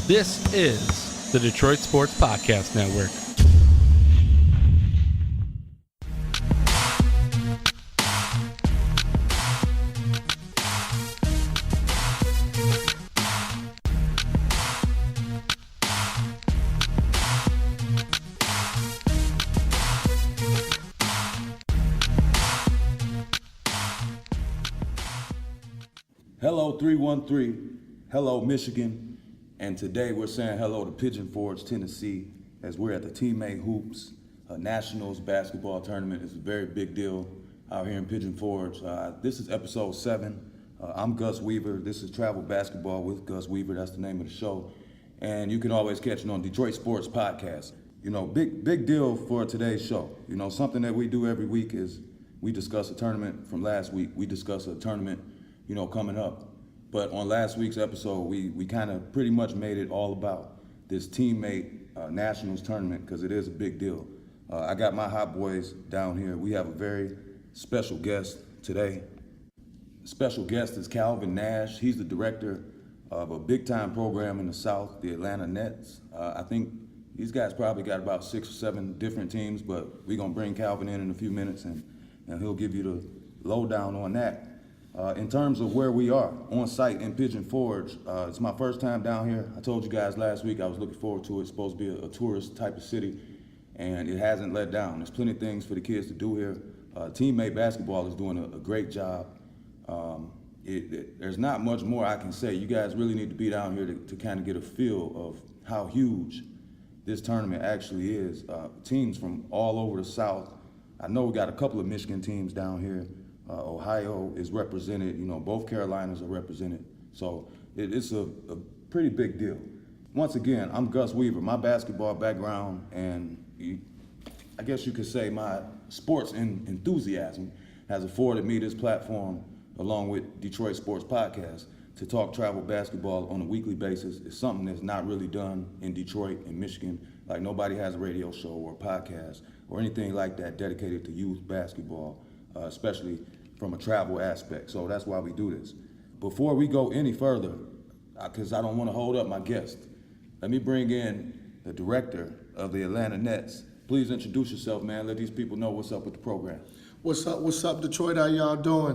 This is the Detroit Sports Podcast Network. Hello 313, hello Michigan, and today we're saying hello to Pigeon Forge, Tennessee, as we're at the Teammate Hoops Nationals basketball tournament. It's a very big deal out here in Pigeon Forge. This is episode 7. I'm Gus Weaver. This is Travel Basketball with Gus Weaver. That's the name of the show. And you can always catch it on Detroit Sports Podcast. You know, big deal for today's show. You know, something that we do every week is we discuss a tournament from last week. We discuss a tournament, you know, coming up. But on last week's episode, we kind of pretty much made it all about this Teammate Nationals tournament because it is a big deal. I got my hot boys down here. We have a very special guest today. The special guest is Calvin Nash. He's the director of a big-time program in the South, the Atlanta Nets. I think these guys probably got about 6 or 7 different teams, but we're going to bring Calvin in a few minutes, and he'll give you the lowdown on that. In terms of where we are, on site in Pigeon Forge, it's my first time down here. I told you guys last week I was looking forward to it. It's supposed to be a tourist type of city, and it hasn't let down. There's plenty of things for the kids to do here. Teammate basketball is doing a great job. There's not much more I can say. You guys really need to be down here to kind of get a feel of how huge this tournament actually is. Teams from all over the South. I know we got a couple of Michigan teams down here. Ohio is represented, you know, both Carolinas are represented. So it's a pretty big deal. Once again, I'm Gus Weaver. My basketball background and I guess you could say my sports enthusiasm has afforded me this platform along with Detroit Sports Podcast to talk travel basketball on a weekly basis. It's something that's not really done in Detroit and Michigan. Like nobody has a radio show or a podcast or anything like that dedicated to youth basketball, especially from a travel aspect. So that's why we do this. Before we go any further, because I don't want to hold up my guest, let me bring in the director of the Atlanta Nets. Please introduce yourself, man. Let these people know what's up with the program. What's up, Detroit? How y'all doing?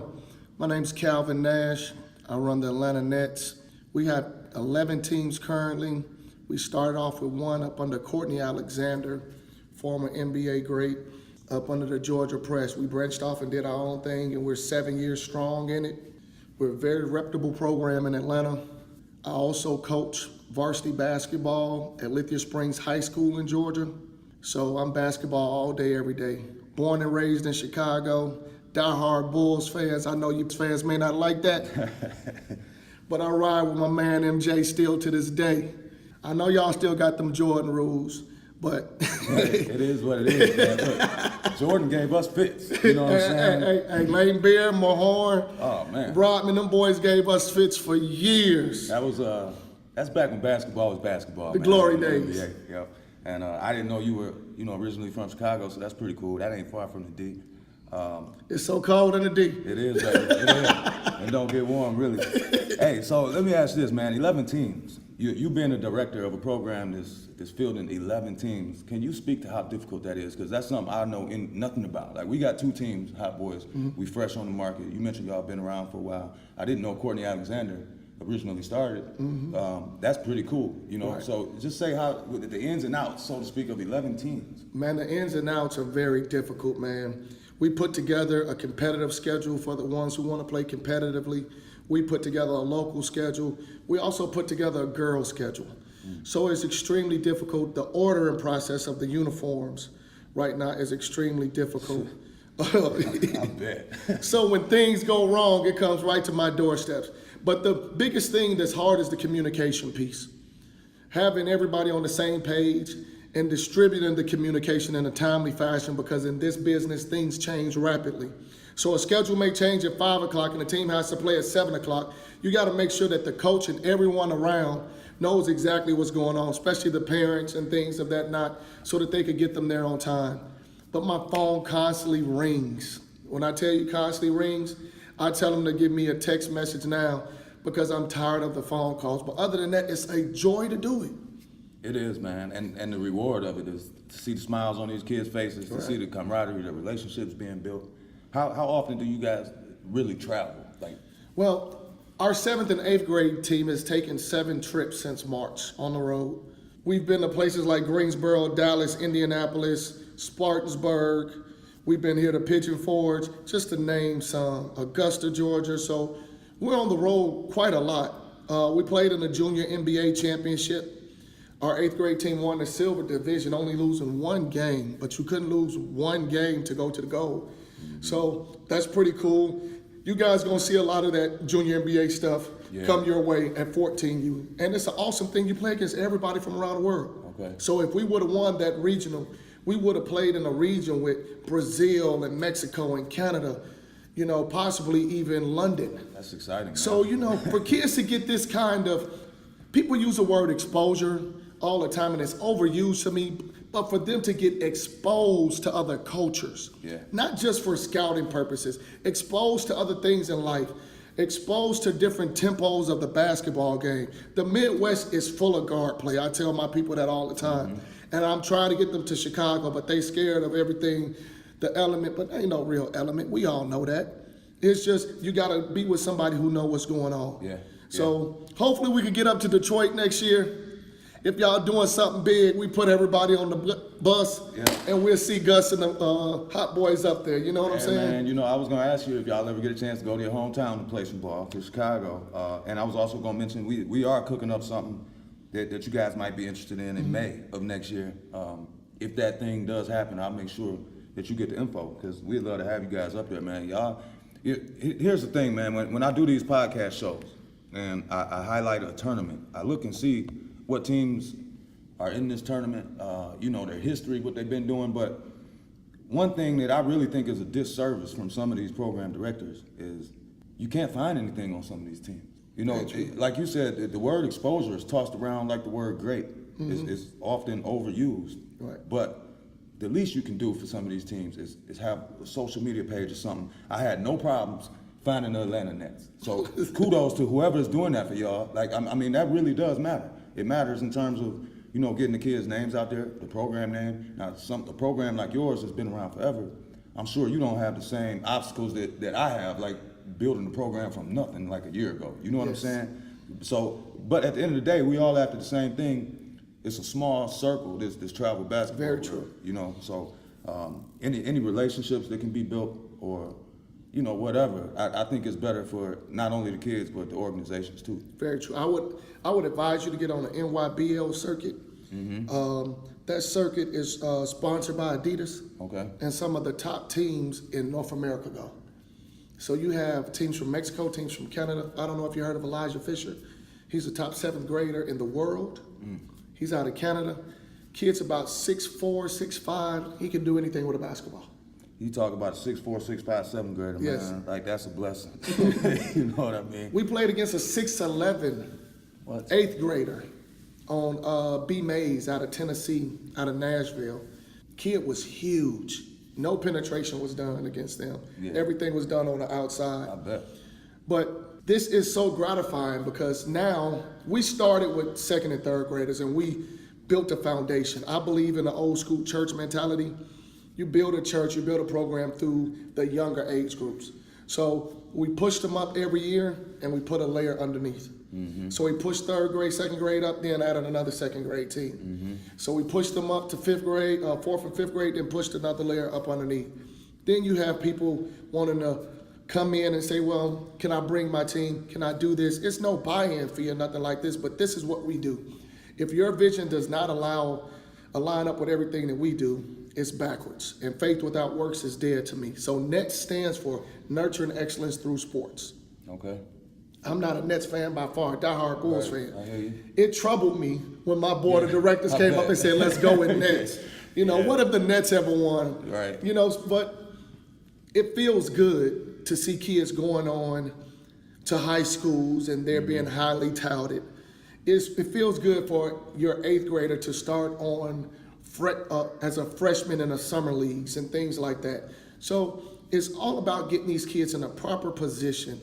My name's Calvin Nash. I run the Atlanta Nets. We have 11 teams currently. We started off with one up under Courtney Alexander, former NBA great, up under the Georgia Press. We branched off and did our own thing, and we're 7 years strong in it. We're a very reputable program in Atlanta. I also coach varsity basketball at Lithia Springs High School in Georgia. So I'm basketball all day, every day. Born and raised in Chicago, diehard Bulls fans. I know you fans may not like that, but I ride with my man MJ still to this day. I know y'all still got them Jordan rules, but it is what it is, man. Look, Jordan gave us fits. You know what I'm saying? Hey, Lane Bear, Mahorn, oh man, Broadman, them boys gave us fits for years. That was that's back when basketball was basketball. The man. glory days. Yep. And I didn't know you were, you know, originally from Chicago, so that's pretty cool. That ain't far from the D. It's so cold in the D. It is, baby. It is. And don't get warm, really. Hey, so let me ask you this, man. 11 teams. You've been a director of a program that's fielding 11 teams. Can you speak to how difficult that is? Because that's something I know nothing about. Like, we got 2 teams, Hot Boys. Mm-hmm. We fresh on the market. You mentioned y'all been around for a while. I didn't know Courtney Alexander originally started. Mm-hmm. That's pretty cool, you know. Right. So just say how the ins and outs, so to speak, of 11 teams. Man, the ins and outs are very difficult, man. We put together a competitive schedule for the ones who want to play competitively. We put together a local schedule. We also put together a girls schedule. So it's extremely difficult. The ordering process of the uniforms right now is extremely difficult. I bet. So when things go wrong, it comes right to my doorsteps. But the biggest thing that's hard is the communication piece. Having everybody on the same page and distributing the communication in a timely fashion, because in this business, things change rapidly. So a schedule may change at 5 o'clock and the team has to play at 7 o'clock. You got to make sure that the coach and everyone around knows exactly what's going on, especially the parents and things of that not, so that they could get them there on time. But my phone constantly rings. When I tell you constantly rings, I tell them to give me a text message now because I'm tired of the phone calls. But other than that, it's a joy to do it. It is, man, and the reward of it is to see the smiles on these kids' faces, to see the camaraderie, the relationships being built. How often do you guys really travel? Like, Well, our 7th and 8th grade team has taken 7 trips since March on the road. We've been to places like Greensboro, Dallas, Indianapolis, Spartansburg. We've been here to Pigeon Forge, just to name some, Augusta, Georgia. So we're on the road quite a lot. We played in the junior NBA championship. Our 8th grade team won the silver division, only losing 1 game, but you couldn't lose 1 game to go to the gold. So that's pretty cool. You guys gonna see a lot of that junior NBA stuff come your way at 14U. And it's an awesome thing. You play against everybody from around the world. Okay. So if we would have won that regional, we would have played in a region with Brazil and Mexico and Canada, you know, possibly even London. that's exciting, man. So, you know, for kids to get this kind of, people use the word exposure all the time and it's overused to me, but for them to get exposed to other cultures, not just for scouting purposes, exposed to other things in life, exposed to different tempos of the basketball game. The Midwest is full of guard play. I tell my people that all the time. And I'm trying to get them to Chicago, but they scared of everything, the element, but ain't no real element. We all know that. It's just, you gotta be with somebody who know what's going on. So hopefully we can get up to Detroit next year. If y'all doing something big, we put everybody on the bus and we'll see Gus and the Hot Boys up there. You know what I'm saying? Man, you know, I was going to ask you if y'all ever get a chance to go to your hometown to play some ball, to Chicago. And I was also going to mention we are cooking up something that you guys might be interested in May of next year. If that thing does happen, I'll make sure that you get the info because we'd love to have you guys up there, man. Y'all, here's the thing, man. When I do these podcast shows and I highlight a tournament, I look and see what teams are in this tournament, you know, their history, what they've been doing. But one thing that I really think is a disservice from some of these program directors is you can't find anything on some of these teams. You know, like you said, the word exposure is tossed around like the word great. It's often overused. But the least you can do for some of these teams is have a social media page or something. I had no problems finding the Atlanta Nets. So kudos to whoever is doing that for y'all. Like, I mean, that really does matter. It matters in terms of, you know, getting the kids' names out there, the program name. Now, a program like yours has been around forever. I'm sure you don't have the same obstacles that I have, like building the program from nothing like a year ago. You know what I'm saying? So, but at the end of the day, we all after the same thing. It's a small circle, this travel basketball. Very true. You know, so any relationships that can be built or, you know, whatever, I think it's better for not only the kids, but the organizations too. Very true. I would advise you to get on the NYBL circuit. That circuit is sponsored by Adidas. Okay. And some of the top teams in North America go. So you have teams from Mexico, teams from Canada. I don't know if you heard of Elijah Fisher. He's a top 7th grader in the world. He's out of Canada. Kid's about 6'4", 6'5". He can do anything with a basketball. You talk about a 6'4", 6'5", 7th grader, man. Like, that's a blessing. You know what I mean? We played against a 6'11", 8th grader on B. Mays out of Tennessee, out of Nashville. Kid was huge. No penetration was done against them. Everything was done on the outside. I bet. But this is so gratifying because now we started with 2nd and 3rd graders and we built a foundation. I believe in the old school church mentality. You build a church, you build a program through the younger age groups. So we pushed them up every year and we put a layer underneath. So we pushed 3rd grade, 2nd grade up, then added another 2nd grade team. So we pushed them up to 5th grade, 4th and 5th grade, then pushed another layer up underneath. Then you have people wanting to come in and say, well, can I bring my team? Can I do this? It's no buy-in fee or nothing like this, but this is what we do. If your vision does not align up with everything that we do, it's backwards. And faith without works is dead to me. So NETS stands for Nurturing Excellence Through Sports. Okay. I'm not a Nets fan by far, diehard Bulls fan. I hear you. It troubled me when my board of directors came up and said, let's go with Nets. You know, what if the Nets ever won? Right. You know, but it feels good to see kids going on to high schools and they're being highly touted. It feels good for your 8th grader to start on as a freshman in the summer leagues and things like that. So it's all about getting these kids in a proper position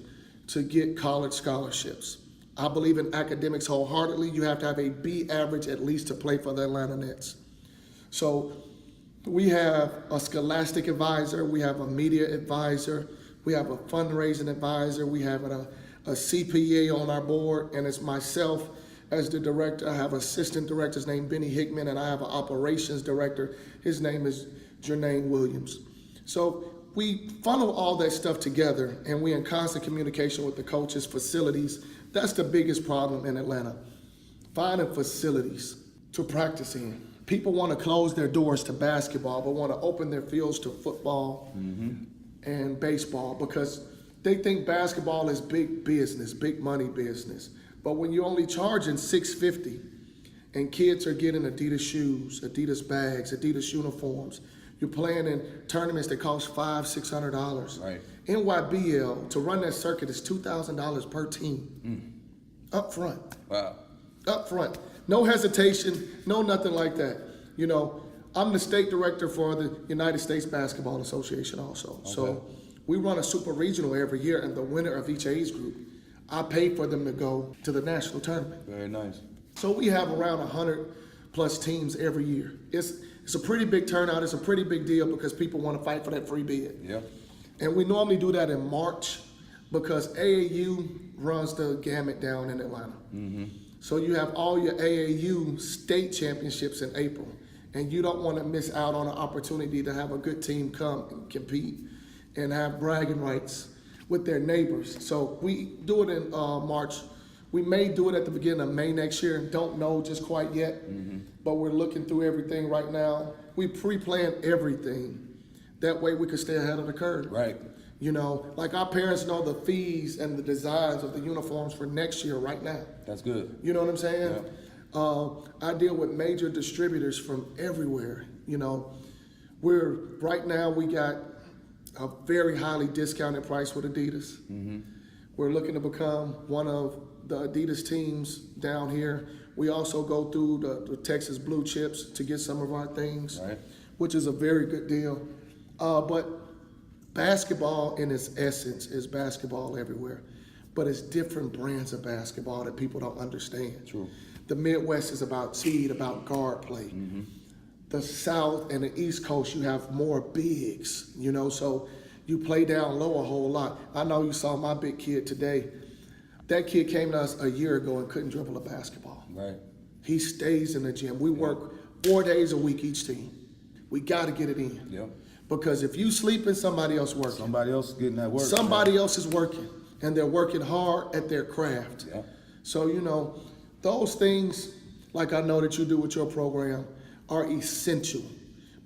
to get college scholarships. I believe in academics wholeheartedly. You have to have a B average at least to play for the Atlanta Nets. So we have a scholastic advisor, we have a media advisor, we have a fundraising advisor, we have a CPA on our board, and it's myself as the director. I have assistant directors named Benny Hickman, and I have an operations director. His name is Jermaine Williams. So we funnel all that stuff together, and we're in constant communication with the coaches, facilities. That's the biggest problem in Atlanta, finding facilities to practice in. People want to close their doors to basketball, but want to open their fields to football and baseball because they think basketball is big business, big money business. But when you're only charging $650 and kids are getting Adidas shoes, Adidas bags, Adidas uniforms, you're playing in tournaments that cost $500-600. Right. NYBL, to run that circuit is $2,000 per team. Up front. Wow. Up front. No hesitation, no nothing like that. You know, I'm the state director for the United States Basketball Association also. Okay. So we run a super regional every year, and the winner of each age group, I pay for them to go to the national tournament. Very nice. So we have around 100 plus teams every year. It's a pretty big turnout. It's a pretty big deal because people want to fight for that free bid. Yeah. And we normally do that in March because AAU runs the gamut down in Atlanta. So you have all your AAU state championships in April, and you don't want to miss out on an opportunity to have a good team come and compete and have bragging rights with their neighbors. So we do it in March. We may do it at the beginning of May next year. Don't know just quite yet, but we're looking through everything right now. We pre-planned everything. That way we could stay ahead of the curve. Right. You know, like our parents know the fees and the designs of the uniforms for next year right now. That's good. You know what I'm saying? I deal with major distributors from everywhere. You know, right now we got a very highly discounted price with Adidas. We're looking to become one of the Adidas teams down here. We also go through the Texas Blue Chips to get some of our things, Right. which is a very good deal. But basketball in its essence is basketball everywhere, but it's different brands of basketball that people don't understand. True. The Midwest is about speed, about guard play. The South and the East Coast, you have more bigs, you know, so you play down low a whole lot. I know you saw my big kid today. That kid came to us a year ago and couldn't dribble a basketball. Right. He stays in the gym. We work 4 days a week each team. We got to get it in. Yep. Because if you sleeping, somebody else working. Somebody else is getting that work. Somebody else is working, and they're working hard at their craft. Yeah. So, you know, those things, like I know that you do with your program, are essential.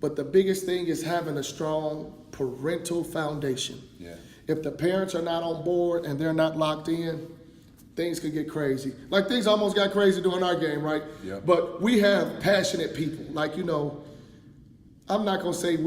But the biggest thing is having a strong parental foundation. Yeah. If the parents are not on board and they're not locked in, things could get crazy. Like things almost got crazy during our game, right? Yeah. But we have passionate people. Like, you know, I'm not gonna say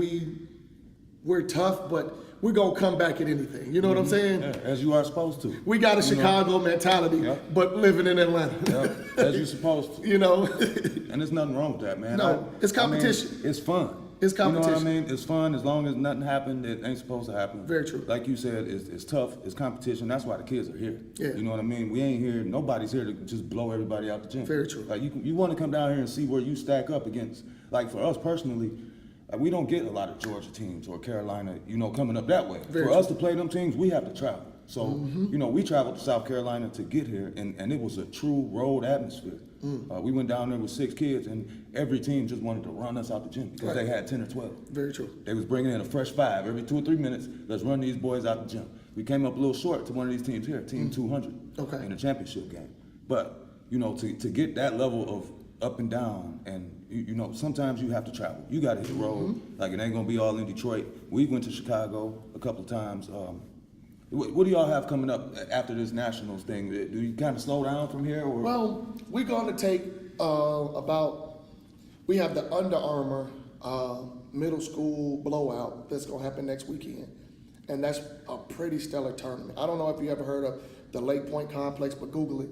we're tough, but we're gonna come back at anything. You know what I'm saying? Yeah, as you are supposed to. We got a Chicago mentality, Yep. but living in Atlanta. Yep. As you're supposed to. You know? And there's nothing wrong with that, man. No, it's competition. I mean, it's fun. It's You know what I competition. mean? It's fun as long as nothing happened that ain't supposed to happen. Very true. Like you said, it's tough. It's competition. That's why the kids are here. Yeah. You know what I mean? We ain't here. Nobody's here to just blow everybody out the gym. Very true. Like you want to come down here and see where you stack up against. Like for us personally, like we don't get a lot of Georgia teams or Carolina, you know, coming up that way. Very For true. us to play them teams, we have to travel. So, you know, we traveled to South Carolina to get here, and it was a true road atmosphere. We went down there with 6 kids, and every team just wanted to run us out the gym because Right. they had 10 or 12. Very true. They was bringing in a fresh 5 every 2 or 3 minutes. Let's run these boys out the gym. We came up a little short to one of these teams here, Team 200, Okay. in the championship game. But, you know, to get that level of up and down, and you know, sometimes you have to travel. You got to hit the road. Like it ain't gonna be all in Detroit. We went to Chicago a couple of times. What do y'all have coming up after this Nationals thing? Do you kind of slow down from here, or? Well, we're going to take we have the Under Armour middle school blowout that's going to happen next weekend. And that's a pretty stellar tournament. I don't know if you ever heard of the Lake Point Complex, but Google it.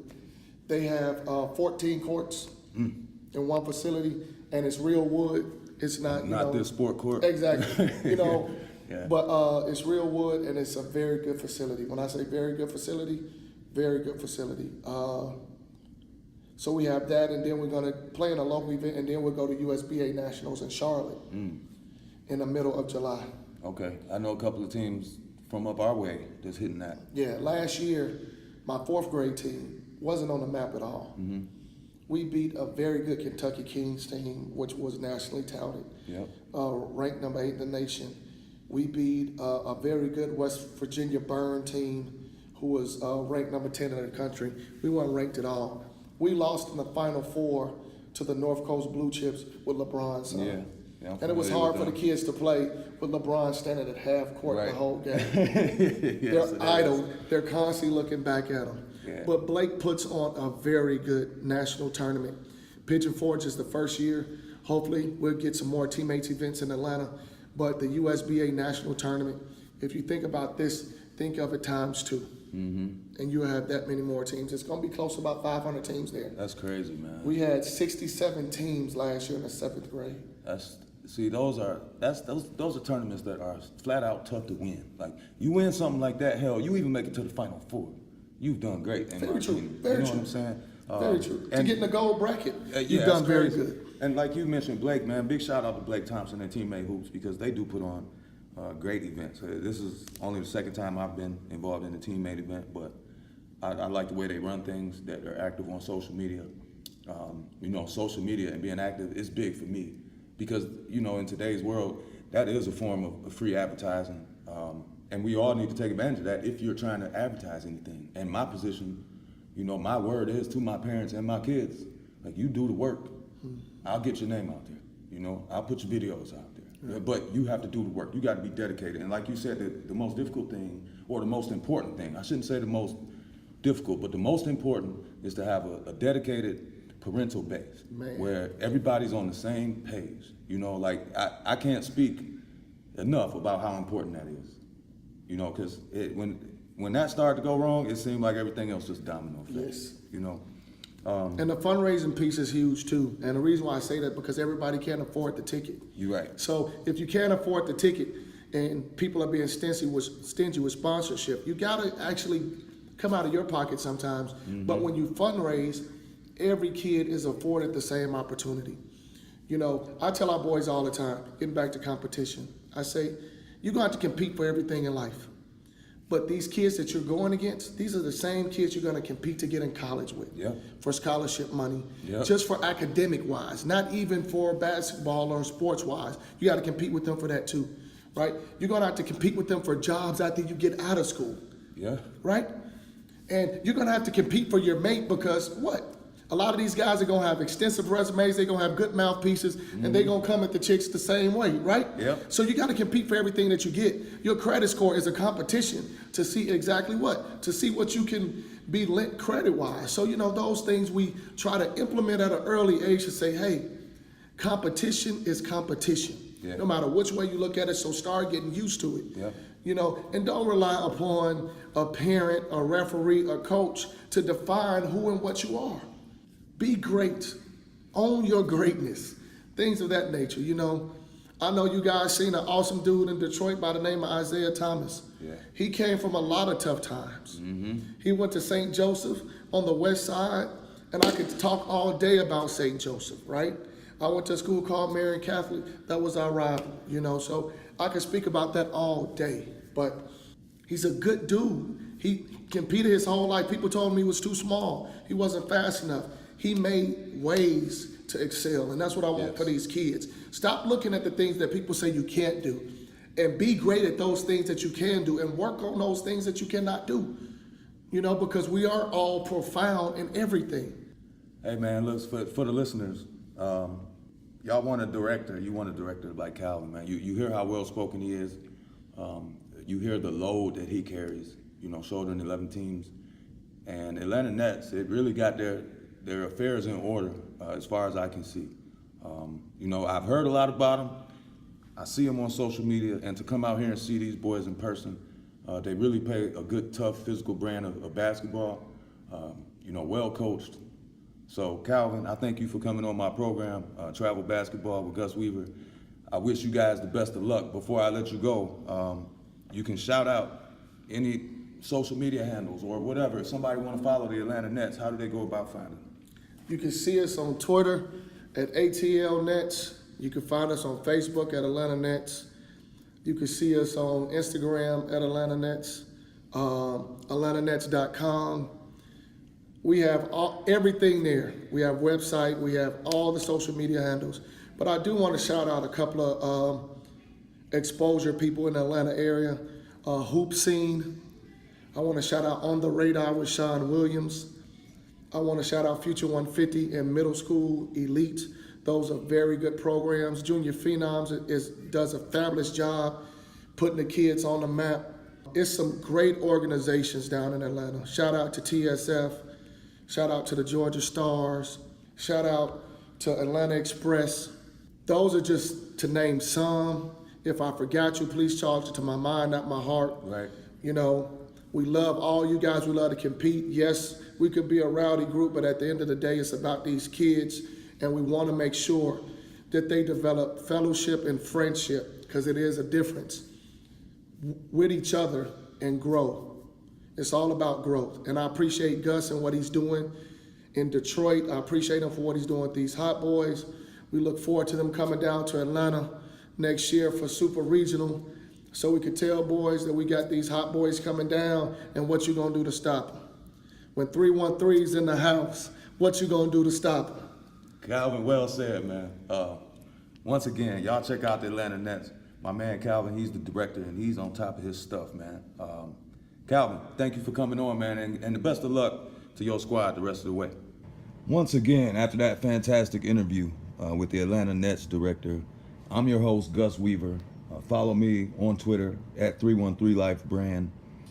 They have 14 courts in one facility, and it's real wood. It's not, you Not know, this sport court. Exactly. You know, Yeah. But it's real wood, and it's a very good facility. When I say very good facility, very good facility. So we have that, and then we're going to play in a local event, and then we'll go to USBA Nationals in Charlotte in the middle of July. Okay, I know a couple of teams from up our way that's hitting that. Yeah, last year, my 4th grade team wasn't on the map at all. We beat a very good Kentucky Kings team, which was nationally touted, ranked number 8 in the nation. We beat a very good West Virginia Burn team who was ranked number 10 in the country. We weren't ranked at all. We lost in the Final Four to the North Coast Blue Chips with LeBron's son. And it was hard for the kids to play with LeBron standing at half court the whole game. They're idle. They're constantly looking back at them. But Blake puts on a very good national tournament. Pigeon Forge is the first year. Hopefully, we'll get some more teammates events in Atlanta. But the USBA National Tournament, if you think about this, think of it times 2. And you have that many more teams. It's going to be close to about 500 teams there. That's crazy, man. We had 67 teams last year in the 7th grade. Those are tournaments that are flat out tough to win. Like, you win something like that, hell, you even make it to the Final Four. You've done great. Very true. You Very know true. what I'm saying? Very true. To get in the gold bracket, you've yeah, done very crazy. good. And like you mentioned, Blake, man, big shout out to Blake Thompson and Teammate Hoops because they do put on great events. This is only the 2nd time I've been involved in a teammate event, but I like the way they run things, that they're active on social media. Social media and being active is big for me because, in today's world, that is a form of free advertising. And we all need to take advantage of that if you're trying to advertise anything. And my position, my word is to my parents and my kids, like, you do the work. I'll get your name out there. I'll put your videos out there. But you have to do the work. You got to be dedicated. And like you said, the most difficult thing, or the most important thing, I shouldn't say the most difficult, but the most important is to have a dedicated parental base where everybody's on the same page. I can't speak enough about how important that is. Because when that started to go wrong, it seemed like everything else just domino effect. And the fundraising piece is huge too. And the reason why I say that, because everybody can't afford the ticket. You're right. So if you can't afford the ticket and people are being stingy with sponsorship, you gotta actually come out of your pocket sometimes. But when you fundraise, every kid is afforded the same opportunity. I tell our boys all the time, getting back to competition, I say, you're going to have to compete for everything in life. But these kids that you're going against, these are the same kids you're going to compete to get in college with for scholarship money, just for academic-wise, not even for basketball or sports-wise. You got to compete with them for that too, right? You're going to have to compete with them for jobs after you get out of school, right? And you're going to have to compete for your mate because what? A lot of these guys are going to have extensive resumes, they're going to have good mouthpieces, and they're going to come at the chicks the same way, right? So you got to compete for everything that you get. Your credit score is a competition to see exactly what? To see what you can be lent credit-wise. So, those things we try to implement at an early age to say, hey, competition is competition. No matter which way you look at it, so start getting used to it. And don't rely upon a parent, a referee, a coach to define who and what you are. Be great. Own your greatness. Things of that nature. I know you guys seen an awesome dude in Detroit by the name of Isaiah Thomas. He came from a lot of tough times. He went to St. Joseph on the west side, and I could talk all day about St. Joseph, right? I went to a school called Marian Catholic. That was our rival, so I could speak about that all day. But he's a good dude. He competed his whole life. People told him he was too small. He wasn't fast enough. He made ways to excel, and that's what I want for these kids. Stop looking at the things that people say you can't do, and be great at those things that you can do, and work on those things that you cannot do, because we are all profound in everything. Hey, man, look, for the listeners, y'all want a director. You want a director like Calvin, man. You hear how well-spoken he is. You hear the load that he carries, shouldering 11 teams. And Atlanta Nets, it really got their affairs in order, as far as I can see. I've heard a lot about them. I see them on social media, and to come out here and see these boys in person, they really play a good, tough, physical brand of basketball, well coached. So Calvin, I thank you for coming on my program, Travel Basketball with Gus Weaver. I wish you guys the best of luck. Before I let you go, you can shout out any social media handles or whatever. If somebody want to follow the Atlanta Nets, how do they go about finding them? You can see us on Twitter at ATL Nets. You can find us on Facebook at Atlanta Nets. You can see us on Instagram at Atlanta Nets, AtlantaNets.com. We have everything there. We have website, we have all the social media handles. But I do want to shout out a couple of exposure people in the Atlanta area. Hoop Scene. I want to shout out On the Radar with Sean Williams. I want to shout out Future 150 and Middle School Elite. Those are very good programs. Junior Phenoms does a fabulous job putting the kids on the map. It's some great organizations down in Atlanta. Shout out to TSF. Shout out to the Georgia Stars. Shout out to Atlanta Express. Those are just to name some. If I forgot you, please charge it to my mind, not my heart. Right. You know, we love all you guys. We love to compete. Yes, we could be a rowdy group, but at the end of the day, it's about these kids, and we want to make sure that they develop fellowship and friendship, because it is a difference, with each other and grow. It's all about growth. And I appreciate Gus and what he's doing in Detroit. I appreciate him for what he's doing with these Hot Boys. We look forward to them coming down to Atlanta next year for Super Regional, so we could tell boys that we got these Hot Boys coming down, and what you gonna do to stop them. When 313's in the house, what you gonna do to stop them? Calvin, well said, man. Once again, y'all check out the Atlanta Nets. My man Calvin, he's the director, and he's on top of his stuff, man. Calvin, thank you for coming on, man, and the best of luck to your squad the rest of the way. Once again, after that fantastic interview with the Atlanta Nets director, I'm your host, Gus Weaver. Follow me on Twitter at 313LifeBrand.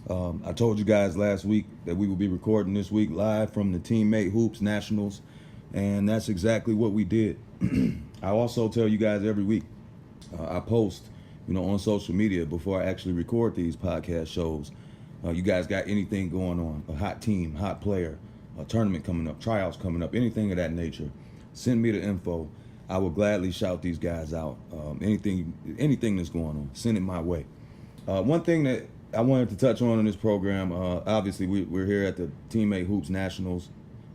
I told you guys last week that we will be recording this week live from the Teammate Hoops Nationals, and that's exactly what we did. I also tell you guys every week, I post, on social media before I actually record these podcast shows. You guys got anything going on, a hot team, hot player, a tournament coming up, tryouts coming up, anything of that nature, send me the info. I will gladly shout these guys out. Anything that's going on, send it my way. One thing that I wanted to touch on in this program, obviously we're here at the Teammate Hoops Nationals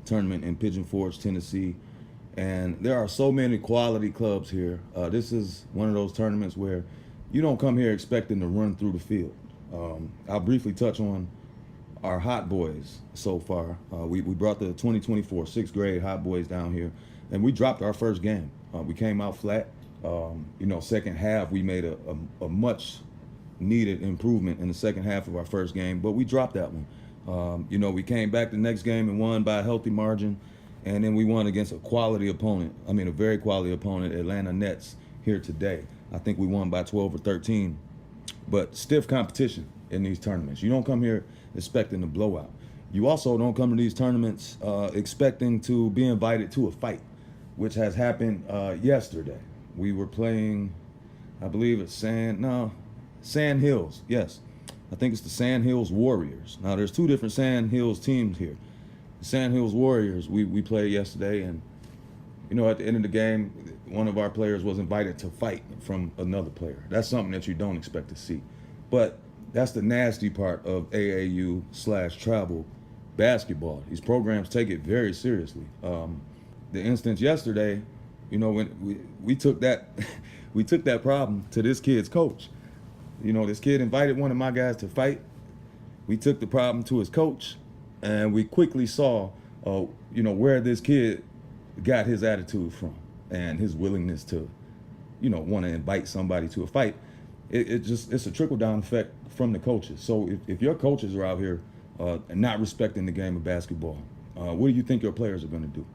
tournament in Pigeon Forge, Tennessee, and there are so many quality clubs here. This is one of those tournaments where you don't come here expecting to run through the field. I'll briefly touch on our Hot Boys so far. We brought the 2024 6th grade Hot Boys down here, and we dropped our first game. We came out flat. Second half, we made a much needed improvement in the second half of our first game, but we dropped that one. We came back the next game and won by a healthy margin, and then we won against a very quality opponent, Atlanta Nets, here today. I think we won by 12 or 13. But stiff competition in these tournaments. You don't come here expecting a blowout. You also don't come to these tournaments expecting to be invited to a fight, which has happened yesterday. We were playing, I believe it's Sand Hills. Yes, I think it's the Sand Hills Warriors. Now there's two different Sand Hills teams here. The Sand Hills Warriors, we played yesterday, and at the end of the game, one of our players was invited to fight from another player. That's something that you don't expect to see. But that's the nasty part of AAU/travel basketball. These programs take it very seriously. The instance yesterday, when we took that we took that problem to this kid's coach. This kid invited one of my guys to fight. We took the problem to his coach, and we quickly saw where this kid got his attitude from and his willingness to, want to invite somebody to a fight. It's a trickle-down effect from the coaches. So if your coaches are out here not respecting the game of basketball, what do you think your players are going to do?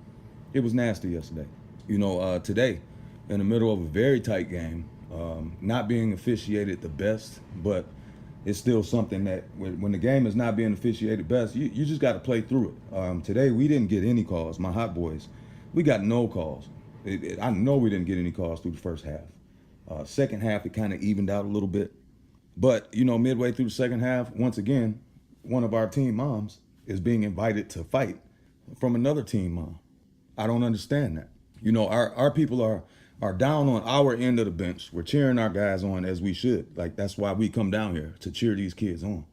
It was nasty yesterday. Today, in the middle of a very tight game, not being officiated the best, but it's still something that when the game is not being officiated best, you just got to play through it. Today, we didn't get any calls. My Hot Boys, we got no calls. I know we didn't get any calls through the first half. Second half, it kind of evened out a little bit. But, midway through the second half, once again, one of our team moms is being invited to fight from another team mom. I don't understand that. Our people are are down on our end of the bench. We're cheering our guys on as we should. Like, that's why we come down here, to cheer these kids on.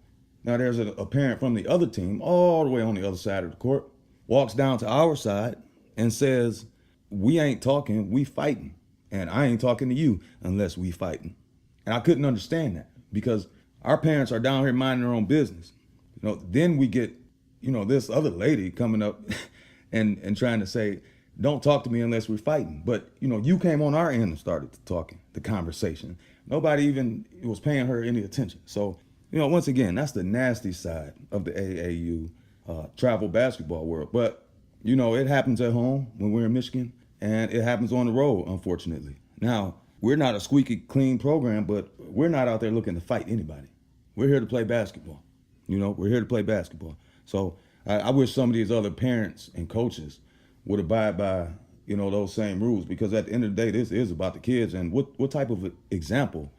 Now there's a parent from the other team, all the way on the other side of the court, walks down to our side and says, we ain't talking, we fighting. And I ain't talking to you unless we fighting. And I couldn't understand that, because our parents are down here minding their own business. Then we get, this other lady coming up and trying to say, don't talk to me unless we're fighting. But, you came on our end and started talking, the conversation. Nobody even was paying her any attention. So, once again, that's the nasty side of the AAU travel basketball world. But, it happens at home when we're in Michigan, and it happens on the road, unfortunately. Now, we're not a squeaky clean program, but we're not out there looking to fight anybody. We're here to play basketball. We're here to play basketball. So I wish some of these other parents and coaches would abide by, those same rules, because at the end of the day, this is about the kids. And what type of example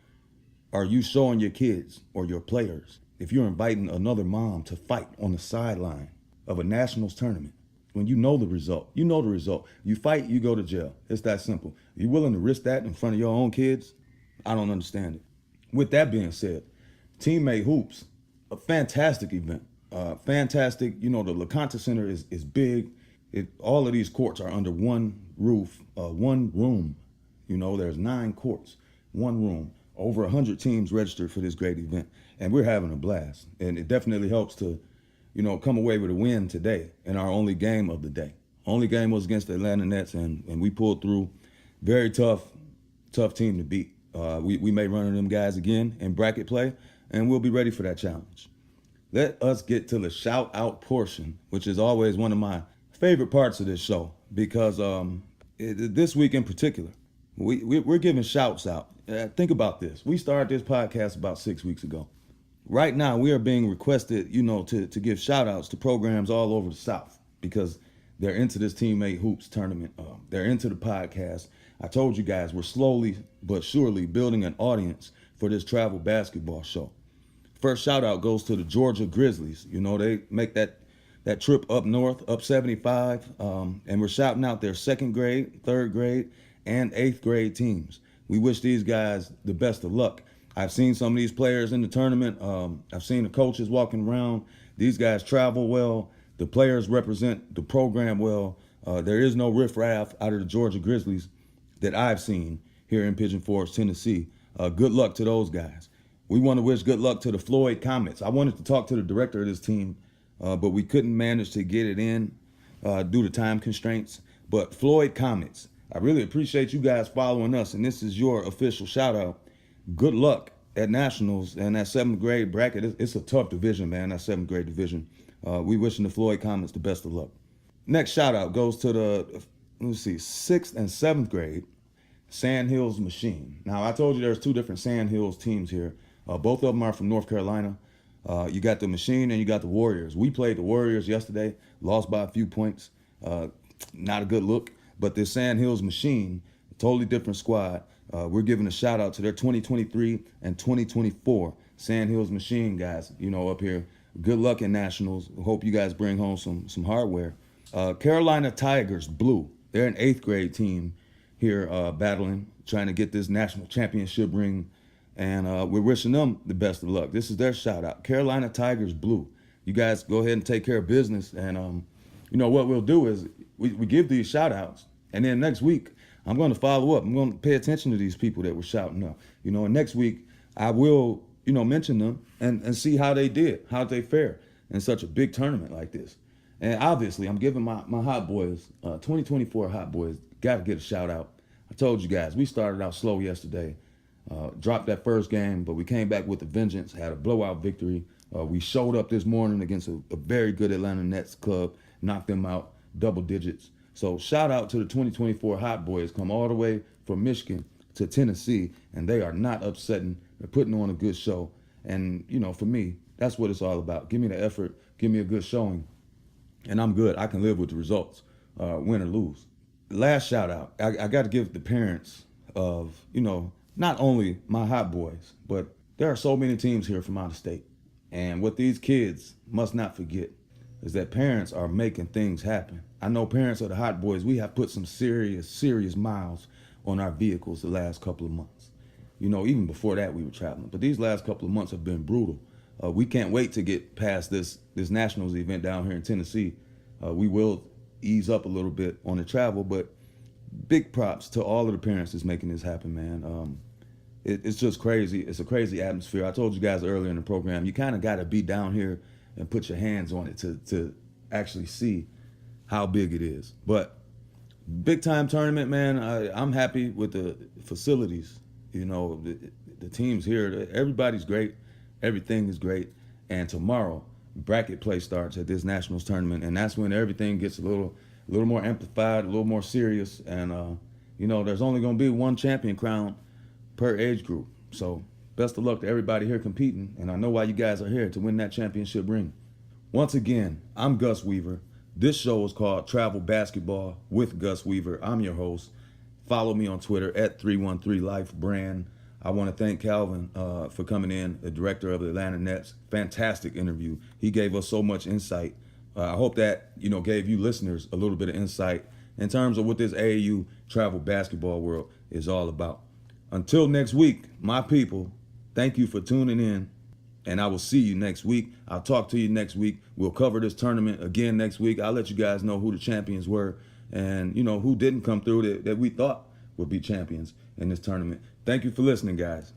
are you showing your kids or your players if you're inviting another mom to fight on the sideline of a nationals tournament when you know the result? You know the result. You fight, you go to jail. It's that simple. You willing to risk that in front of your own kids? I don't understand it. With that being said, Teammate Hoops, a fantastic event. Fantastic. The LeConte Center is big. All of these courts are under one roof, one room. There's 9 courts, one room. Over 100 teams registered for this great event, and we're having a blast. And it definitely helps to, come away with a win today in our only game of the day. Only game was against the Atlanta Nets, and we pulled through. Very tough team to beat. We may run into them guys again in bracket play, and we'll be ready for that challenge. Let us get to the shout out portion, which is always one of my favorite parts of this show, because this week in particular, we're giving shouts out. Think about this. We started this podcast about 6 weeks ago. Right now, we are being requested, to give shout outs to programs all over the South, because they're into this Teammate Hoops tournament. They're into the podcast. I told you guys, we're slowly but surely building an audience for this travel basketball show. First shout out goes to the Georgia Grizzlies. They make that trip up north, up 75, and we're shouting out their 2nd grade, 3rd grade, and 8th grade teams. We wish these guys the best of luck. I've seen some of these players in the tournament. I've seen the coaches walking around. These guys travel well. The players represent the program well. There is no riffraff out of the Georgia Grizzlies that I've seen here in Pigeon Forge, Tennessee. Good luck to those guys. We want to wish good luck to the Floyd Comets. I wanted to talk to the director of this team, but we couldn't manage to get it in due to time constraints. But Floyd Comets, I really appreciate you guys following us, and this is your official shout out. Good luck at Nationals and that 7th grade bracket. It's a tough division, man, that 7th grade division. We wishing the Floyd Comets the best of luck. Next shout out goes to the, 6th and 7th grade Sand Hills Machine. Now, I told you there's 2 different Sand Hills teams here. Both of them are from North Carolina. You got the Machine and you got the Warriors. We played the Warriors yesterday, lost by a few points. Not a good look. But this Sand Hills Machine, a totally different squad. We're giving a shout out to their 2023 and 2024 Sand Hills Machine guys, up here. Good luck in Nationals. Hope you guys bring home some hardware. Carolina Tigers Blue. They're an 8th grade team here battling, trying to get this national championship ring. And we're wishing them the best of luck. This is their shout out. Carolina Tigers Blue. You guys go ahead and take care of business. And what we'll do is we give these shout outs. And then next week, I'm going to follow up. I'm going to pay attention to these people that were shouting out. And next week, I will, mention them and see how they did, how they fare in such a big tournament like this. And obviously, I'm giving my Hot Boys, 2024 Hot Boys, got to get a shout out. I told you guys, we started out slow yesterday, dropped that first game, but we came back with a vengeance, had a blowout victory. We showed up this morning against a very good Atlanta Nets club, knocked them out double digits. So shout out to the 2024 Hot Boys, come all the way from Michigan to Tennessee, and they are not upsetting. They're putting on a good show. And, for me, that's what it's all about. Give me the effort, give me a good showing, and I'm good. I can live with the results, win or lose. Last shout out, I got to give the parents of, not only my Hot Boys, but there are so many teams here from out of state. And what these kids must not forget is that parents are making things happen. I know parents of the Hot Boys, we have put some serious miles on our vehicles the last couple of months. You know, even before that we were traveling. But these last couple of months have been brutal. We can't wait to get past this Nationals event down here in Tennessee. We will ease up a little bit on the travel, but big props to all of the parents that's making this happen, man. It's just crazy. It's a crazy atmosphere. I told you guys earlier in the program, you kind of got to be down here and put your hands on it to actually see how big it is. But big time tournament, man. I'm happy with the facilities. You know, the teams here, everybody's great. Everything is great. And tomorrow, bracket play starts at this Nationals tournament, and that's when everything gets a little more amplified, a little more serious. And, you know, there's only going to be one champion crown per age group. So best of luck to everybody here competing. And I know why you guys are here, to win that championship ring. Once again, I'm Gus Weaver. This show is called Travel Basketball with Gus Weaver. I'm your host. Follow me on Twitter at 313LifeBrand. I want to thank Calvin for coming in, the director of the Atlanta Nets. Fantastic interview. He gave us so much insight. I hope that, you know, gave you listeners a little bit of insight in terms of what this AAU travel basketball world is all about. Until next week, my people, thank you for tuning in, and I will see you next week. I'll talk to you next week. We'll cover this tournament again next week. I'll let you guys know who the champions were and, you know, who didn't come through that we thought would be champions in this tournament. Thank you for listening, guys.